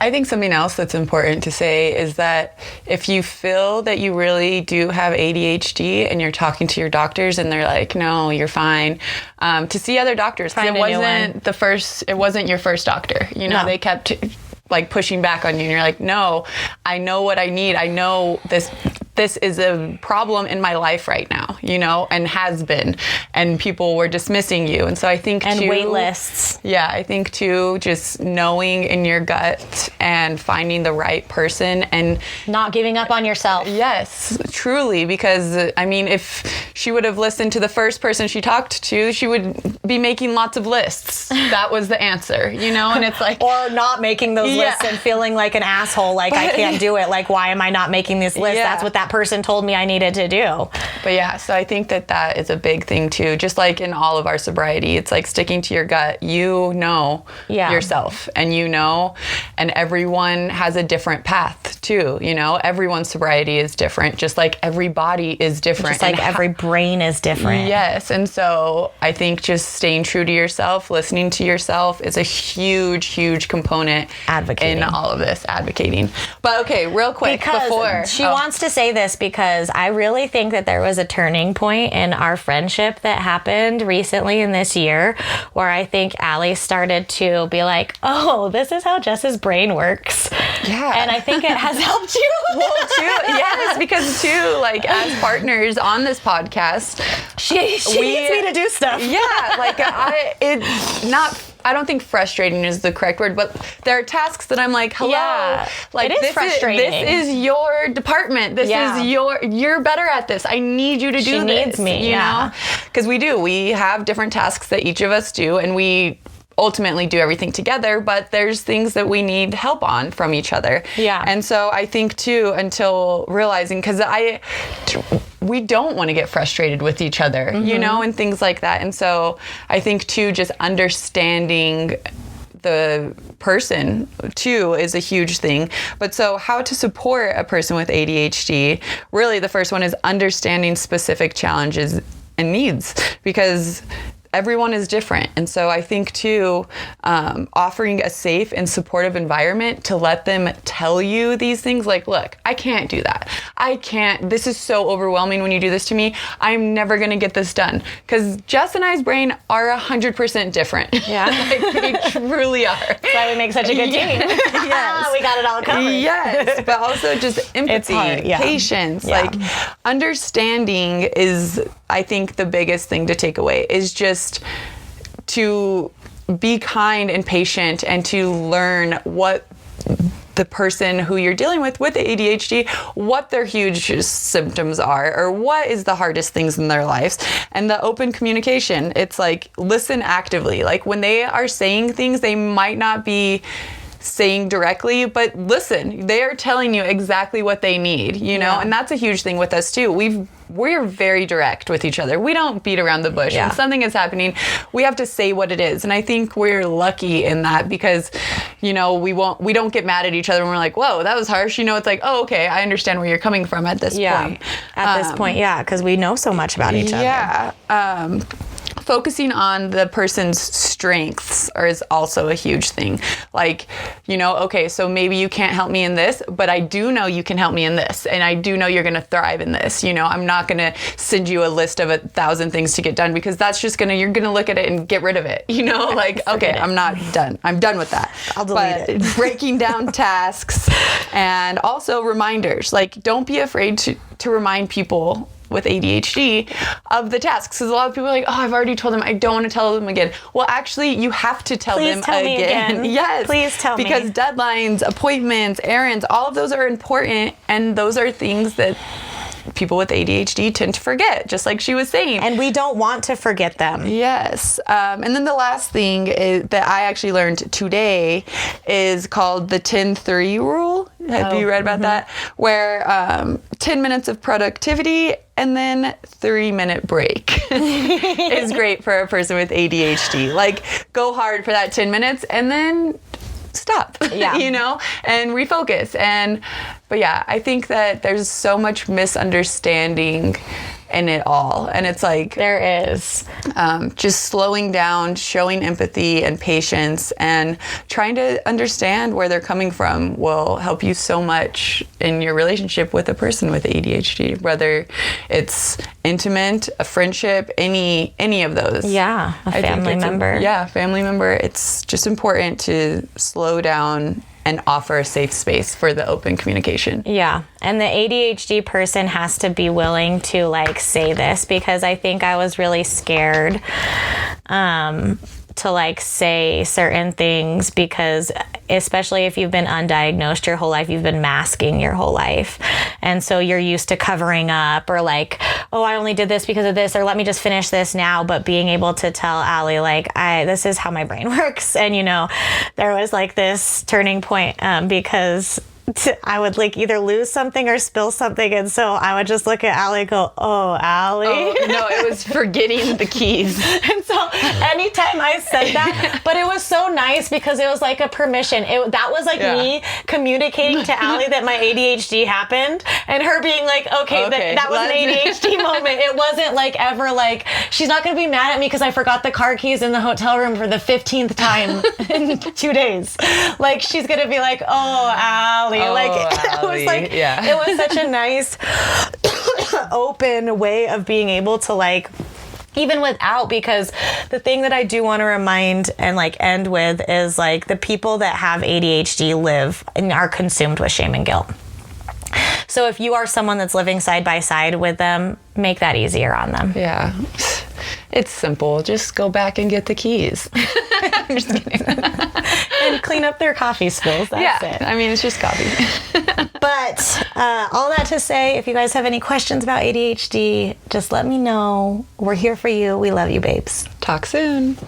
I think something else that's important to say is that if you feel that you really do have ADHD and you're talking to your doctors and they're like, no, you're fine, to see other doctors. It wasn't your first doctor. No. They kept pushing back on you, and you're like, no, I know what I need. I know this this is a problem in my life right now, you know, and has been, and people were dismissing you. And so I think and too, wait lists. Yeah, I think too, just knowing in your gut and finding the right person and not giving up on yourself. Yes, truly, because I mean, if she would have listened to the first person she talked to, she would be making lots of lists. That was the answer, you know, and it's like, or not making those lists and feeling like an asshole, like I can't do it. Like, why am I not making these lists? That's what that person told me I needed to do. But yeah, so I think that is a big thing too. Just like in all of our sobriety, it's like sticking to your gut. You know yourself, and you know, and everyone has a different path too. You know, everyone's sobriety is different, just like every body is different. Just like every brain is different. Yes, and so I think just staying true to yourself, listening to yourself is a huge, huge component in all of this, advocating. But okay, real quick, before she wants to say this, because I really think that there was a turning point in our friendship that happened recently in this year, where I think Allie started to be like, oh, this is how Jess's brain works. Yeah. And I think it has helped you. Well, too, yes, because too, like as partners on this podcast, she needs me to do stuff. Yeah, like I don't think frustrating is the correct word, but there are tasks that I'm like, hello, like it is frustrating. This is your department. This is you're better at this. I need you to do this. She needs me, you know? Because we have different tasks that each of us do, and we ultimately do everything together, but there's things that we need help on from each other. Yeah. And so I think too, until realizing, because we don't want to get frustrated with each other, you know, and things like that. And so I think too, just understanding the person too is a huge thing. But so how to support a person with ADHD, really the first one is understanding specific challenges and needs, because everyone is different. And so I think too, offering a safe and supportive environment to let them tell you these things, like, look, I can't do that. This is so overwhelming when you do this to me. I'm never going to get this done. Because Jess and I's brain are 100% different. Yeah. Like, they truly are. That's why we make such a good team. Yes. We got it all covered. Yes. But also just empathy, patience, like understanding is, I think, the biggest thing to take away is just to be kind and patient, and to learn what the person who you're dealing with ADHD, what their huge symptoms are, or what is the hardest things in their lives. And the open communication, it's like, listen actively. Like when they are saying things, they might not be saying directly, but listen, they are telling you exactly what they need, you know? And that's a huge thing with us too. We're very direct with each other. We don't beat around the bush. When something is happening, we have to say what it is. And I think we're lucky in that, because, you know, we don't get mad at each other when we're like, whoa, that was harsh. You know, it's like, oh, okay, I understand where you're coming from at this point. At this point, because we know so much about each other. Yeah. Focusing on the person's strengths is also a huge thing. Like, you know, okay, so maybe you can't help me in this, but I do know you can help me in this. And I do know you're going to thrive in this. You know, I'm not going to send you a list of 1,000 things to get done, because that's just you're going to look at it and get rid of it. You know, like, okay, I'm not done. I'm done with that. I'll delete it. Breaking down tasks, and also reminders. Like, don't be afraid to remind people with ADHD of the tasks, because a lot of people are like, oh, I've already told them, I don't want to tell them again. Well, actually, you have to tell them again. Yes. Please tell me. Because deadlines, appointments, errands, all of those are important, and those are things that people with ADHD tend to forget, just like she was saying. And we don't want to forget them. Yes. And then the last thing that I actually learned today is called the 10-3 rule. Have you read about that? Where 10 minutes of productivity and then 3-minute break is great for a person with ADHD. Like, go hard for that 10 minutes and then stop, you know, and refocus. But yeah, I think that there's so much misunderstanding in it all. And it's like, there is just slowing down, showing empathy and patience, and trying to understand where they're coming from will help you so much in your relationship with a person with ADHD, whether it's intimate, a friendship, any of those. Yeah, a family member. Family member. It's just important to slow down and offer a safe space for the open communication. Yeah. And the ADHD person has to be willing to like say this, because I think I was really scared to like say certain things, because especially if you've been undiagnosed your whole life, you've been masking your whole life. And so you're used to covering up, or like, oh, I only did this because of this, or let me just finish this now. But being able to tell Allie, like, this is how my brain works. And, you know, there was like this turning point because I would like either lose something or spill something. And so I would just look at Allie and go, oh, Allie. Oh, no, it was forgetting the keys. And so anytime I said that, but it was so nice because it was like a permission. That was like me communicating to Allie that my ADHD happened, and her being like, okay. That was an ADHD moment. It wasn't like ever like, she's not going to be mad at me because I forgot the car keys in the hotel room for the 15th time in 2 days. Like, she's going to be like, oh, Allie. It was like, it was such a nice open way of being able to like, even without, because the thing that I do want to remind and like end with is like the people that have ADHD live and are consumed with shame and guilt. So if you are someone that's living side by side with them, make that easier on them. Yeah. It's simple. Just go back and get the keys. I'm just kidding. And clean up their coffee spills. That's it. I mean, it's just coffee. But all that to say, if you guys have any questions about ADHD, just let me know. We're here for you. We love you, babes. Talk soon.